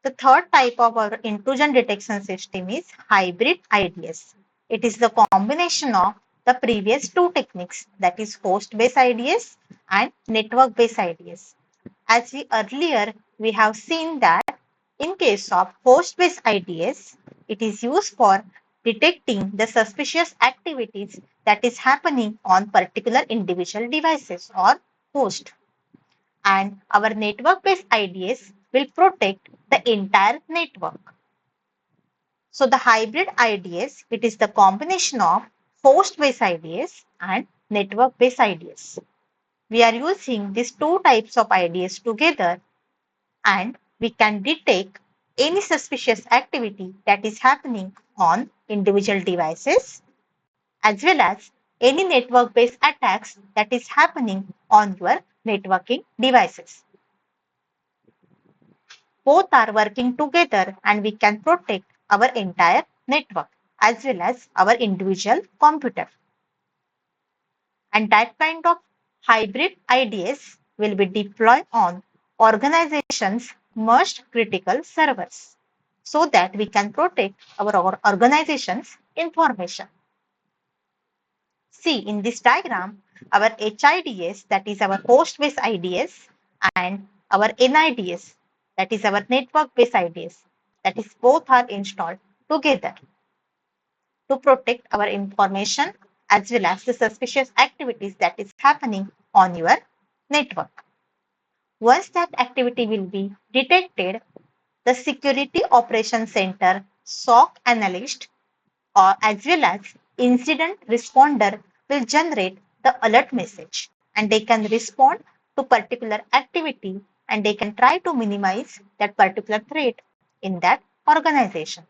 The third type of our intrusion detection system is hybrid IDS. It is the combination of the previous two techniques, that is host-based IDS and network-based IDS. As we have seen that in case of host-based IDS, it is used for detecting the suspicious activities that is happening on particular individual devices or host. And our network-based IDS will protect the entire network. So the hybrid IDS, it is the combination of host-based IDS and network-based IDS. We are using these two types of IDS together and we can detect any suspicious activity that is happening on individual devices as well as any network-based attacks that is happening on your networking devices. Both are working together and we can protect our entire network as well as our individual computer. And that kind of hybrid IDS will be deployed on organizations' most critical servers so that we can protect our organization's information. See, in this diagram, our HIDS, that is our host-based IDS, and our NIDS, that is our network-based IDS, that is both are installed together to protect our information as well as the suspicious activities that is happening on your network. Once that activity will be detected, the Security Operations Center SOC analyst or as well as incident responder will generate the alert message and they can respond to particular activity and they can try to minimize that particular threat in that organization.